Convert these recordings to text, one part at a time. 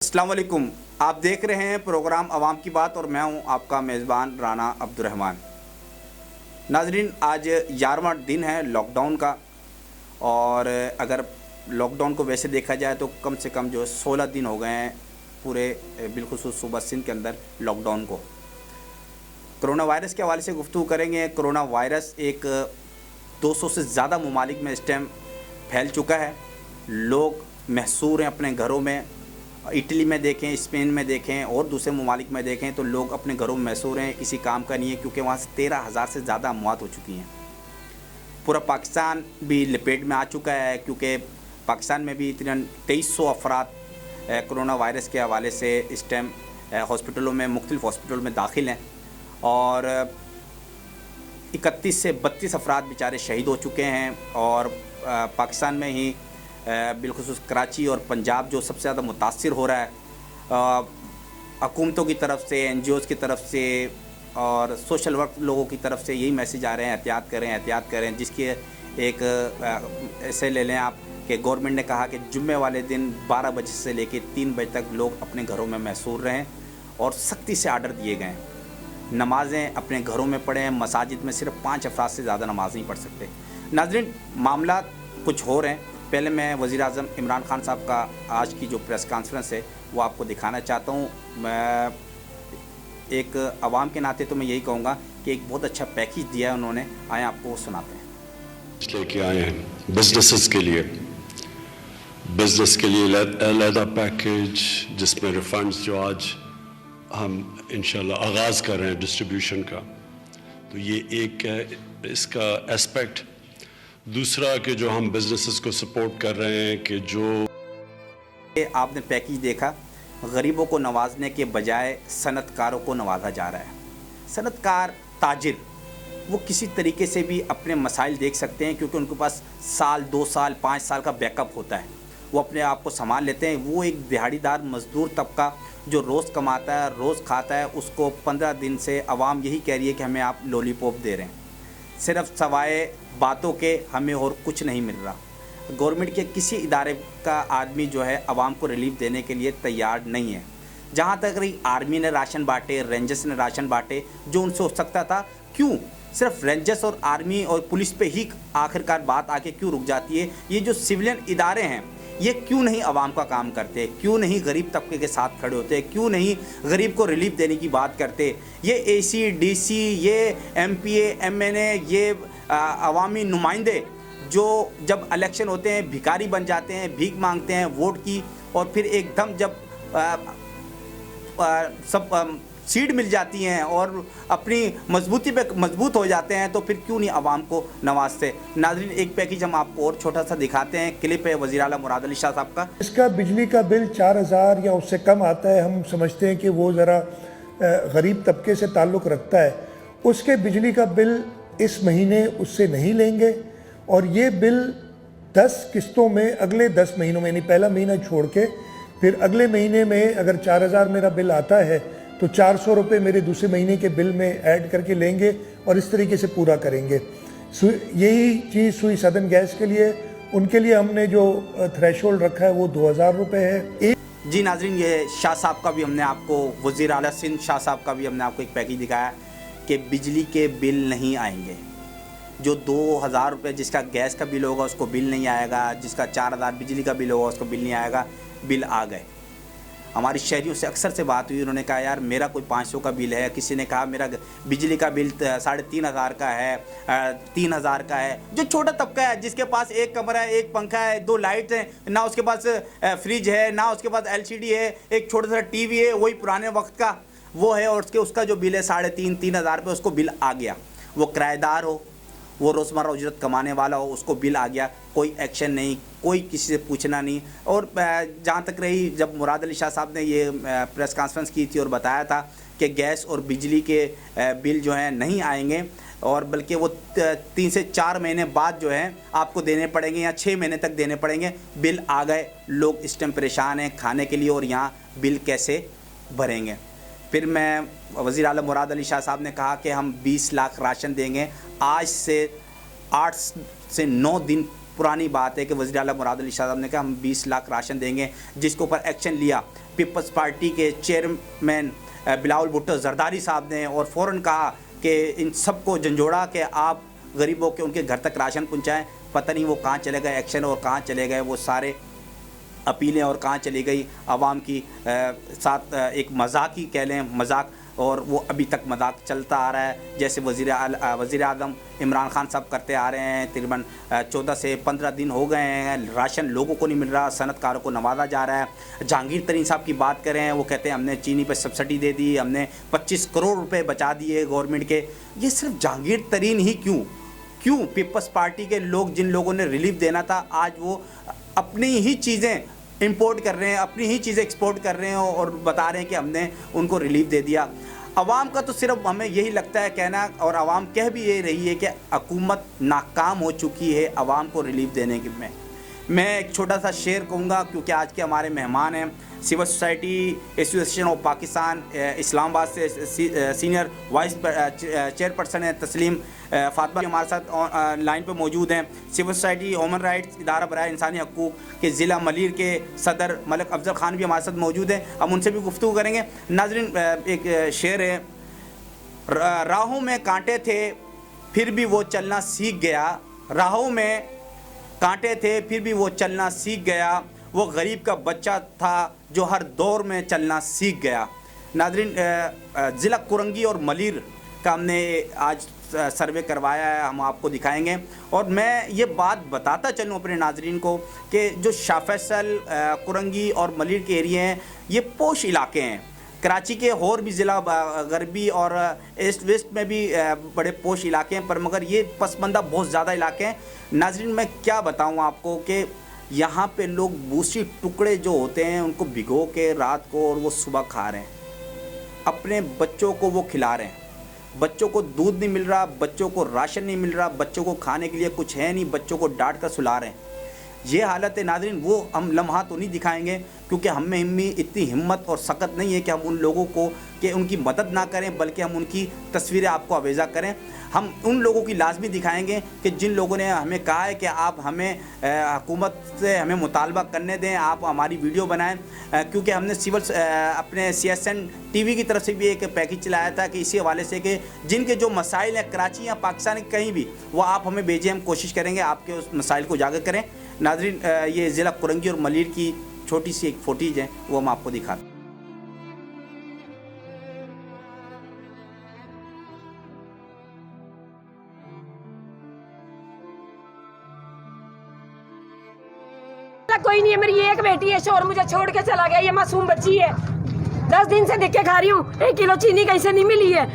अस्सलाम वालेकुम। आप देख रहे हैं प्रोग्राम अवाम की बात और मैं हूं आपका मेज़बान राना अब्दुर्रहमान। नाजरीन, आज 11वां दिन है लॉकडाउन का और अगर लॉकडाउन को वैसे देखा जाए तो कम से कम जो 16 दिन हो गए हैं पूरे बिलखुसूस सूबा सिंध के अंदर लॉकडाउन को। कोरोना वायरस के हवाले से गुफ्तगू करेंगे। कोरोना वायरस एक 200 से ज़्यादा ममालिक में इस टाइम फैल चुका है। लोग महसूर हैं अपने घरों में। इटली में देखें, स्पेन में देखें और दूसरे ममालिक में देखें तो लोग अपने घरों में महसूर हैं, किसी काम का नहीं है, क्योंकि वहाँ से 13,000 से ज़्यादा अमवात हो चुकी हैं। पूरा पाकिस्तान भी लपेट में आ चुका है, क्योंकि पाकिस्तान में भी 2300 अफराद कोरोना वायरस के हवाले से इस टाइम हॉस्पिटलों में, मुख्तलिफ़ हॉस्पिटलों में दाखिल हैं और 31 से 32 अफराद बेचारे शहीद हो चुके हैं। और पाकिस्तान में ही बिलखुसूस कराची और पंजाब जो सबसे ज़्यादा मुतासिर हो रहा है, हुकूमतों की तरफ से, NGOs की तरफ से और सोशल वर्क लोगों की तरफ से यही मैसेज आ रहे हैं, एहतियात करें, एहतियात करें। जिसकी एक ऐसे ले लें आप कि गवर्नमेंट ने कहा कि जुम्मे वाले दिन 12 बजे से लेकर 3 बजे तक लोग अपने घरों में महसूर रहें और सख्ती से आर्डर दिए गए हैं। नमाज़ें अपने घरों में पढ़ें। मसाजिद में सिर्फ 5 अफराद से ज़्यादा नमाज नहीं पढ़ सकते। नाज़रीन, मामला कुछ हो रहे हैं। पहले मैं वज़ीर-ए-आज़म इमरान खान साहब का आज की जो प्रेस कॉन्फ्रेंस है वो आपको दिखाना चाहता हूँ। मैं एक आवाम के नाते तो मैं यही कहूँगा कि एक बहुत अच्छा पैकेज दिया है उन्होंने। आए आपको वो सुनाते हैं। लेके आए हैं बिजनेसेस के लिए, अलहदा पैकेज जिसमें रिफंड्स जो आज हम इंशाल्लाह आगाज़ कर रहे हैं डिस्ट्रीब्यूशन का, तो ये एक है इसका एस्पेक्ट। दूसरा कि जो हम बिजनेसेस को सपोर्ट कर रहे हैं कि जो आपने पैकेज देखा, गरीबों को नवाजने के बजाय सनतकारों को नवाजा जा रहा है। सनतकार, ताजिर, वो किसी तरीके से भी अपने मसाइल देख सकते हैं, क्योंकि उनके पास साल, 2 साल, 5 साल का बैकअप होता है। वो अपने आप को संभाल लेते हैं। वो एक दिहाड़ीदार मजदूर तबका जो रोज़ कमाता है, रोज़ खाता है, उसको 15 दिन से आवाम यही कह रही है कि हमें आप लॉलीपॉप दे रहे हैं। सिर्फ सवाए बातों के हमें और कुछ नहीं मिल रहा। गवर्नमेंट के किसी इदारे का आदमी जो है आवाम को रिलीफ देने के लिए तैयार नहीं है। जहाँ तक रही आर्मी ने राशन बांटे, रेंजर्स ने राशन बांटे, जो उनसे हो सकता था, क्यों सिर्फ रेंजर्स और आर्मी और पुलिस पे ही आखिरकार बात आके क्यों रुक जाती है? ये जो सिविलियन इदारे हैं ये क्यों नहीं आवाम का काम करते? क्यों नहीं गरीब तबके के साथ खड़े होते? क्यों नहीं गरीब को रिलीफ देने की बात करते? ये AC, DC, ये MPA, MNA, ये अवामी नुमाइंदे जो जब इलेक्शन होते हैं भिखारी बन जाते हैं, भीख मांगते हैं वोट की, और फिर एकदम जब सब सीट मिल जाती हैं और अपनी मजबूती पे मजबूत हो जाते हैं, तो फिर क्यों नहीं आवाम को नवाजते? नाज़रीन, एक पैकेज हम आपको और छोटा सा दिखाते हैं। क्लिप है वज़ीर आला मुराद अली शाह साहब का। इसका बिजली का बिल 4,000 या उससे कम आता है। हम समझते हैं कि वो ज़रा गरीब तबके से ताल्लुक़ रखता है। उसके बिजली का बिल इस महीने उससे नहीं लेंगे और ये बिल 10 किस्तों में अगले 10 महीनों में, यानी पहला महीना छोड़ के फिर अगले महीने में अगर 4,000 मेरा बिल आता है तो 400 रुपये मेरे दूसरे महीने के बिल में ऐड करके लेंगे और इस तरीके से पूरा करेंगे। यही चीज़ सुई सदन गैस के लिए, उनके लिए हमने जो थ्रेशोल्ड रखा है वो 2,000 रुपये है। जी नाज़रीन, ये शाह साहब का भी हमने आपको, वज़ीर आला सिंध शाह साहब का भी हमने आपको एक पैकेज दिखाया कि बिजली के बिल नहीं आएंगे। जो 2,000 रुपये जिसका गैस का बिल होगा उसको बिल नहीं आएगा, जिसका 4,000 बिजली का बिल होगा उसको बिल नहीं आएगा। बिल आ गए। हमारी शहरियों से अक्सर से बात हुई, उन्होंने कहा यार मेरा कोई 500 का बिल है, किसी ने कहा मेरा बिजली का बिल 3,500 का है, 3,000 का है। जो छोटा तबका है, जिसके पास एक कमरा है, एक पंखा है, 2 लाइट्स हैं, ना उसके पास फ्रिज है, ना उसके पास LCD है, एक छोटा सा TV है, वही पुराने वक्त का वो है, और उसका जो बिल है 3,500 रुपये, उसको बिल आ गया। वो किराएदार हो, वो रोज़मर्रा उजरत कमाने वाला हो, उसको बिल आ गया। कोई एक्शन नहीं, कोई किसी से पूछना नहीं। और जहाँ तक रही, जब मुराद अली शाह साहब ने ये प्रेस कॉन्फ्रेंस की थी और बताया था कि गैस और बिजली के बिल जो हैं नहीं आएंगे, और बल्कि वो 3 से 4 महीने बाद जो है आपको देने पड़ेंगे या 6 महीने तक देने पड़ेंगे। बिल आ गए। लोग इस टाइम परेशान हैं खाने के लिए, और यहाँ बिल कैसे भरेंगे? फिर मैं वज़ीर आला मुराद अली शाह साहब ने कहा कि हम 20 लाख राशन देंगे। आज से 8 से 9 दिन पुरानी बात है कि वज़ीर आला मुराद अली शाह साहब ने कहा हम 20 लाख राशन देंगे, जिसके ऊपर एक्शन लिया पीपल्स पार्टी के चेयरमैन बिलावल भुट्टो जरदारी साहब ने, और फ़ौरन कहा कि इन सबको झंझोड़ा कि आप गरीबों के उनके घर तक राशन पहुँचाएँ। पता नहीं वो कहाँ चले गए एक्शन, और कहाँ चले गए वो सारे अपीलें, और कहाँ चली गई आवाम की साथ एक मजाक ही कह लें, मजाक, और वो अभी तक मजाक चलता आ रहा है। जैसे वज़ीर आज़म इमरान खान साहब करते आ रहे हैं, तकरीबन 14 से 15 दिन हो गए हैं, राशन लोगों को नहीं मिल रहा, सनतकारों को नवाजा जा रहा है। जहांगीर तरीन साहब की बात करें, वो कहते हैं हमने चीनी पर सब्सिडी दे दी, हमने 25 करोड़ रुपए बचा दिए गवर्नमेंट के। ये सिर्फ जहांगीर तरीन ही क्यों पीपल्स पार्टी के लोग, जिन लोगों ने रिलीफ देना था, आज वो अपनी ही चीज़ें इंपोर्ट कर रहे हैं, अपनी ही चीज़ें एक्सपोर्ट कर रहे हैं और बता रहे हैं कि हमने उनको रिलीफ दे दिया। अवाम का तो सिर्फ हमें यही लगता है कहना, और अवाम कह भी ये रही है कि हुकूमत नाकाम हो चुकी है अवाम को रिलीफ देने की। मैं एक छोटा सा शेर कहूँगा, क्योंकि आज के हमारे मेहमान हैं civil society association of Pakistan Islamabad से सीनियर वाइस चेयरपर्सन है तस्लीम फातिमा, हमारे साथ लाइन पे मौजूद हैं। सिविल सोसाइटी ह्यूमन राइट्स इदारा बराए इंसानी हकूक़ के ज़िला मलीर के सदर मलिक अफजल ख़ान भी हमारे साथ मौजूद हैं, हम उनसे भी गुफ्तगू करेंगे। नाज़रीन, एक शेर है, राहों में कांटे थे फिर भी वो चलना सीख गया, राहों में कांटे थे फिर भी वो चलना सीख गया, वो गरीब का बच्चा था जो हर दौर में चलना सीख गया। नाज़रीन, ज़िला कुरंगी और मलीर का हमने आज सर्वे करवाया है, हम आपको दिखाएंगे। और मैं ये बात बताता चलूँ अपने नाज़रीन को कि जो शाह फैसल, कुरंगी और मलीर के एरिए हैं, ये पोश इलाके हैं। कराची के और भी ज़िला गरबी और ईस्ट वेस्ट में भी बड़े पोश इलाके हैं, पर मगर ये पसमंदा बहुत ज़्यादा इलाके हैं। नाज़रीन, मैं क्या बताऊँ आपको कि यहाँ पे लोग बूसी टुकड़े जो होते हैं उनको भिगो के रात को, और वो सुबह खा रहे हैं, अपने बच्चों को वो खिला रहे हैं। बच्चों को दूध नहीं मिल रहा, बच्चों को राशन नहीं मिल रहा, बच्चों को खाने के लिए कुछ है नहीं, बच्चों को डांट कर सुला रहे हैं। ये हालत है नाज़रीन। वो हम लम्हा तो नहीं दिखाएंगे, क्योंकि हम में इतनी हिम्मत और सकत नहीं है कि हम उन लोगों को कि उनकी मदद ना करें, बल्कि हम उनकी तस्वीरें आपको आवेज़ा करें। हम उन लोगों की लाजमी दिखाएंगे कि जिन लोगों ने हमें कहा है कि आप हमें हुकूमत से हमें मुतालबा करने दें, आप हमारी वीडियो बनाएं, क्योंकि हमने अपने CSN TV की तरफ से भी एक पैकेज चलाया था कि इसी हवाले से कि जिनके जो मसाइल हैं कराची या पाकिस्तान के कहीं भी, वो आप हमें भेजें, हम कोशिश करेंगे आपके उस मसाइल को उजागर करें। नाज़रीन, ये ज़िला कुरंगी और मलीर की छोटी सी एक फुटेज है, वो हम आपको दिखाते हैं। कोई नहीं है, मेरी एक बेटी है, शोर मुझे छोड़ के चला गया, ये मासूम बच्ची है, 10 दिन से धक्के खा रही हूँ, 1 किलो चीनी कहीं से नहीं मिली है।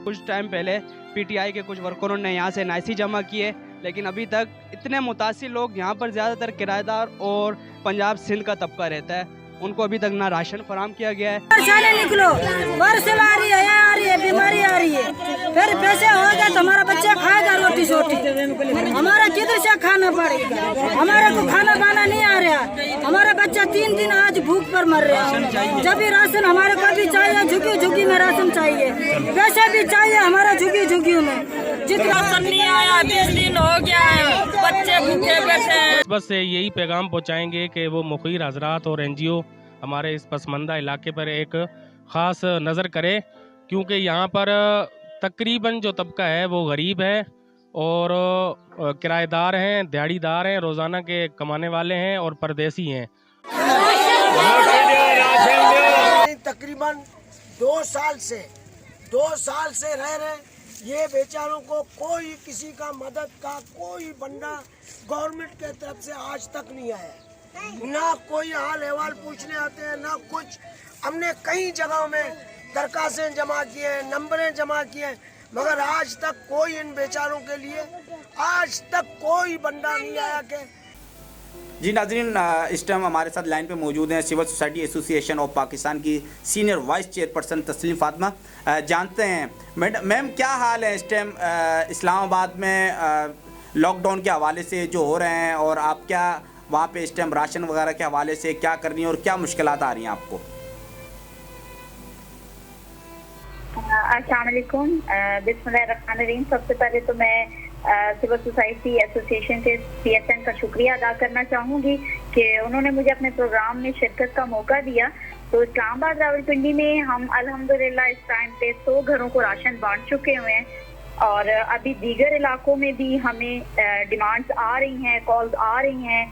कुछ टाइम पहले PTI के कुछ वर्करों ने यहाँ से NIC जमा किए, लेकिन अभी तक इतने मुतासिर लोग यहाँ पर ज़्यादातर किराएदार और पंजाब सिंध का तबका रहता है, उनको अभी तक ना राशन फराहम किया गया है। निकलो, बारिश आ रही है, बीमारी आ रही है, फिर पैसे होगा तो हमारा बच्चा खाएगा रोटी सोटी, हमारा किधर से खाना पड़ेगा, हमारा को खाना पाना नहीं आ रहा, हमारा बच्चा 3 दिन आज भूख पर मर रहा है। जब भी राशन हमारे को भी चाहिए, झुकी झुकी में राशन चाहिए, पैसे भी चाहिए हमारा झुकी झुकी में। जितना राशन नहीं आया, 20 दिन हो गया है, बच्चे भूखे बैठे हैं। बस यही पैगाम पहुँचाएंगे कि वो मुखिर हजरात और NGO हमारे इस पसमंदा इलाके पर एक ख़ास नज़र करे, क्योंकि यहाँ पर तकरीबन जो तबका है वो गरीब है और किराएदार हैं, दिहाड़ीदार हैं, रोज़ाना के कमाने वाले हैं और परदेसी हैं। तकरीबन 2 साल से रह रहे, ये बेचारों को कोई किसी का मदद का कोई बंदा गवर्नमेंट के तरफ से आज तक नहीं आया, ना कोई हाल अहवाल पूछने आते हैं, ना कुछ। हमने कई जगहों में दरखास्तें जमा किए हैं, नंबरें जमा किए हैं, मगर आज तक कोई इन बेचारों के लिए आज तक कोई बंदा नहीं आया कि। जी नाज़रीन, इस टाइम हमारे साथ लाइन पे मौजूद हैं civil society association of Pakistan की सीनियर वाइस चेयरपर्सन तस्लीम फातिमा। जानते हैं मैम क्या हाल है इस टाइम इस्लामाबाद में लॉकडाउन के हवाले से जो हो रहे हैं, और आप क्या वहाँ पे इस टाइम राशन वगैरह के हवाले से क्या कर रही हैं और क्या मुश्किलात आ रही हैं आपको? अस्सलाम वालेकुम, बिस्मिल्लाहिर्रहमानिर्रहीम। सबसे पहले तो मैं सिविल सोसाइटी एसोसिएशन के PSN का शुक्रिया अदा करना चाहूँगी कि उन्होंने मुझे अपने प्रोग्राम में शिरकत का मौका दिया। तो इस्लामाबाद रावलपिंडी में हम अल्हम्दुलिल्लाह इस टाइम पे 100 घरों को राशन बांट चुके हुए हैं और अभी दीगर इलाकों में भी हमें डिमांड्स आ रही हैं, कॉल्स आ रही हैं,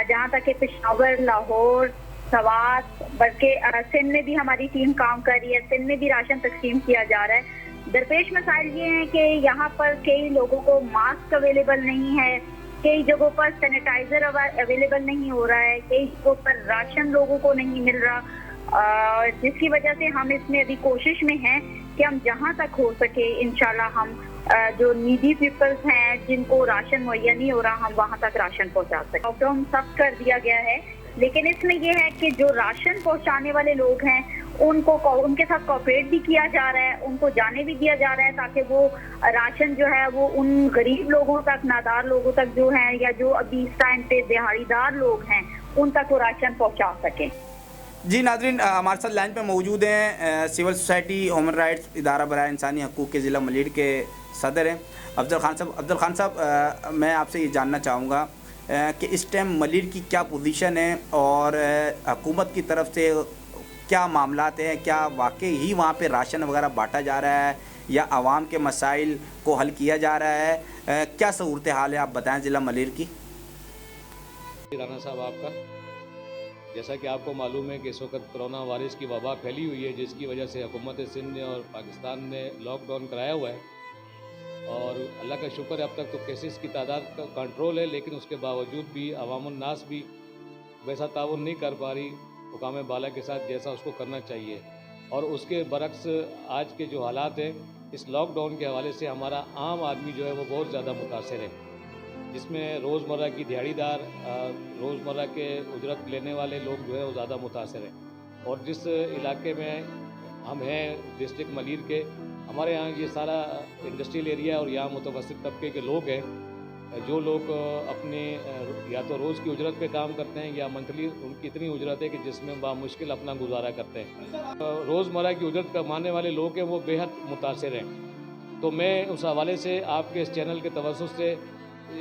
जहाँ तक कि पेशावर, लाहौर, सवात, बल्कि सिंध में भी हमारी टीम काम कर रही है। सिंध में भी राशन तकसीम किया जा रहा है। दरपेश मसाइल ये हैं कि यहाँ पर कई लोगों को मास्क अवेलेबल नहीं है, कई जगहों पर सैनिटाइजर अवेलेबल नहीं हो रहा है, कई जगहों पर राशन लोगों को नहीं मिल रहा, जिसकी वजह से हम इसमें अभी कोशिश में हैं कि हम जहाँ तक हो सके इंशाल्लाह हम जो नीडी पीपल्स हैं जिनको राशन मुहैया नहीं हो रहा, हम वहाँ तक राशन पहुँचा सकें। लॉकडाउन सख्त कर दिया गया है, लेकिन इसमें यह है कि जो राशन पहुँचाने वाले लोग हैं उनको उनके साथ कोऑपरेट भी किया जा रहा है, उनको जाने भी दिया जा रहा है ताकि वो राशन जो है वो उन गरीब लोगों तक, नादार लोगों तक जो है या जो अभी इस टाइम पे दिहाड़ीदार लोग हैं उन तक वो राशन पहुंचा सके। जी नाज़रीन, हमारे साथ लाइन पे मौजूद हैं सिविल सोसाइटी ह्यूमन राइट्स इदारा बराए इंसानी हकूक़ के ज़िला मलीर के सदर हैं अफजल खान साहब। अफजल खान साहब, मैं आपसे ये जानना चाहूँगा कि इस टाइम मलीर की क्या पोजीशन है और हुकूमत की तरफ से क्या मामलात हैं, क्या वाकई ही वहाँ पे राशन वगैरह बांटा जा रहा है या आवाम के मसाइल को हल किया जा रहा है, क्या सूरत हाल है आप बताएं ज़िला मलीर की। राना साहब, आपका जैसा कि आपको मालूम है कि इस वक्त कोरोना वायरस की वबा फैली हुई है, जिसकी वजह से हुकूमत सिंध ने और पाकिस्तान ने लॉकडाउन कराया हुआ है और अल्लाह का शुक्र है अब तक तो केसेस की तादाद का कंट्रोल है, लेकिन उसके बावजूद भी अवामुन नास भी वैसा ताउन नहीं कर पा रही हुकाम बाला के साथ जैसा उसको करना चाहिए। और उसके बरक्स आज के जो हालात हैं इस लॉकडाउन के हवाले से हमारा आम आदमी जो है वो बहुत ज़्यादा मुतासर है, जिसमें रोज़मर्रा की दिहाड़ीदार, रोज़मर्रा के उजरत लेने वाले लोग जो है वो ज़्यादा मुतासर हैं। और जिस इलाके में हम हैं डिस्ट्रिक्ट मलीर के, हमारे यहाँ ये सारा इंडस्ट्रियल एरिया और यहाँ मुतवस्सित तबके के लोग हैं, जो लोग अपने या तो रोज़ की उजरत पे काम करते हैं या मंथली उनकी इतनी उजरत है कि जिसमें बामुश्किल अपना गुजारा करते हैं। रोज़मर्रा की उजरत कमाने वाले लोग हैं वो बेहद मुतासर हैं। तो मैं उस हवाले से आपके इस चैनल के तवज्जुह से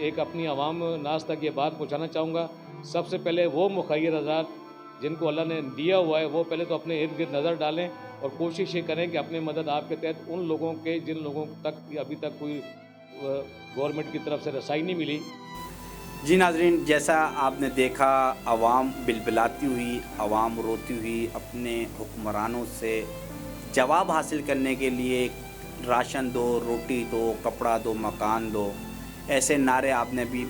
एक अपनी आवाम नास तक ये बात पहुँचाना चाहूँगा। सबसे पहले वो मुखय्यर हज़रात जिनको अल्लाह ने दिया हुआ है वो पहले तो अपने इर्द गिर्द नज़र डालें और कोशिश ये करें कि अपनी मदद आपके तहत उन लोगों के जिन लोगों तक अभी तक कोई गवर्नमेंट की तरफ से रसाई नहीं मिली। जी नाज़रीन, जैसा आपने देखा आवाम बिलबिलाती हुई, आवाम रोती हुई अपने हुक्मरानों से जवाब हासिल करने के लिए राशन दो, रोटी दो, कपड़ा दो, मकान दो, ऐसे नारे आपने भी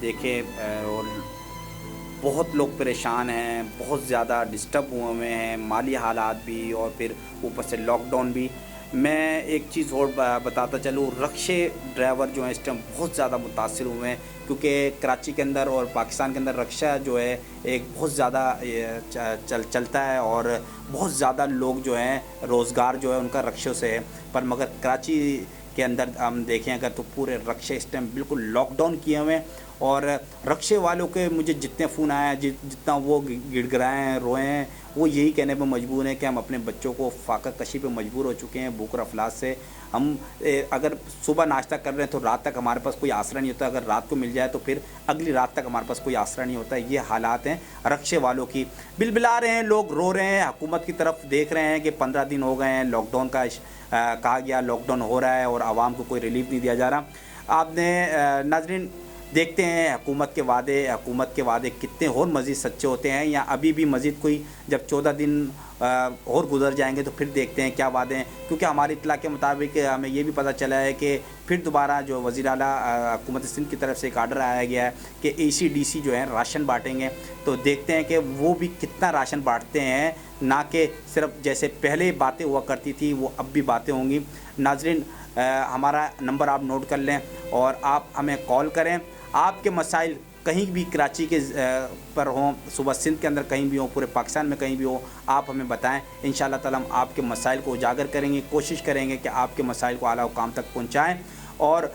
देखे और बहुत लोग परेशान हैं, बहुत ज़्यादा डिस्टर्ब हुए हैं, माली हालात भी और फिर ऊपर से लॉकडाउन भी। मैं एक चीज़ और बताता चलूँ, रक्शे ड्राइवर जो हैं इस टाइम बहुत ज़्यादा मुतासिर हुए हैं, क्योंकि कराची के अंदर और पाकिस्तान के अंदर रक्शा जो है एक बहुत ज़्यादा चलता है और बहुत ज़्यादा लोग जो हैं रोज़गार जो है उनका रक्शों से है। पर मगर कराची के अंदर हम देखें अगर तो पूरे रक्शे इस टाइम बिल्कुल लॉकडाउन किए हुए हैं और रक्शे वालों के मुझे जितने फ़ोन आए हैं, जितना वो गिड़गिड़ाए हैं, रोए हैं, वो यही कहने पर मजबूर हैं कि हम अपने बच्चों को फाका कशी पे मजबूर हो चुके हैं। भूख अफलास से हम अगर सुबह नाश्ता कर रहे हैं तो रात तक हमारे पास कोई आसरा नहीं होता, अगर रात को मिल जाए तो फिर अगली रात तक हमारे पास कोई आसरा नहीं होता। ये हालात हैं रक्शे वालों की। बिलबिला रहे हैं लोग, रो रहे हैं, हुकूमत की तरफ देख रहे हैं कि 15 दिन हो गए हैं लॉकडाउन का कहा गया, लॉकडाउन हो रहा है और आवाम को कोई रिलीफ नहीं दिया जा रहा। आपने नाज़रीन देखते हैं हुकूमत के वादे कितने और मज़ीद सच्चे होते हैं या अभी भी मज़ीद कोई जब 14 दिन और गुजर जाएंगे तो फिर देखते हैं क्या वादे हैं। क्योंकि हमारी इत्तला के मुताबिक हमें ये भी पता चला है कि फिर दोबारा जो वज़ीर आला हुकूमत सिंध की तरफ से एक आर्डर आया गया है कि ACDC जो है राशन बांटेंगे। तो देखते हैं कि वो भी कितना राशन बांटते हैं, ना कि सिर्फ जैसे पहले बातें हुआ करती थी वो अब भी बातें होंगी। नाज़रीन, हमारा नंबर आप नोट कर लें और आप हमें कॉल करें। आपके मसाइल कहीं भी कराची के पर हों, सुबह सिंध के अंदर कहीं भी हों, पूरे पाकिस्तान में कहीं भी हो, आप हमें बताएं। इंशाअल्लाह ताला हम आपके मसाइल को उजागर करेंगे, कोशिश करेंगे कि आपके मसाइल को आला हुकाम तक पहुँचाएँ और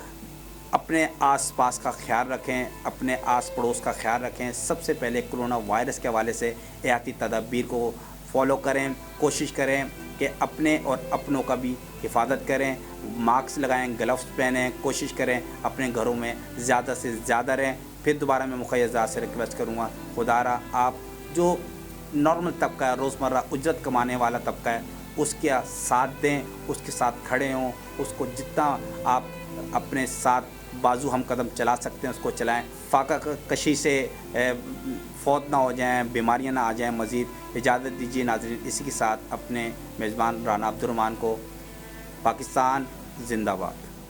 अपने आस पास का ख्याल रखें, अपने आस पड़ोस का ख्याल रखें। सबसे पहले कोरोना वायरस के हवाले से एहतियाती तदबीर को फॉलो करें, कोशिश करें कि अपने और अपनों का भी हिफाजत करें, मास्क लगाएं, ग्लव्स पहनें, कोशिश करें अपने घरों में ज़्यादा से ज़्यादा रहें। फिर दोबारा मैं मुखिया से रिक्वेस्ट करूँगा, खुदारा आप जो नॉर्मल तबका है, रोज़मर्रा उजरत कमाने वाला तबका है, उसके साथ दें, उसके साथ खड़े हों, उसको जितना आप अपने साथ बाजू हम कदम चला सकते हैं उसको चलाएं। फाका कशी से फौत ना हो जाएं, बीमारियां ना आ जाएं। मज़ीद इजाज़त दीजिए नाज़रीन, इसी के साथ अपने मेज़बान राना अब्दुर्रहमान को पाकिस्तान जिंदाबाद।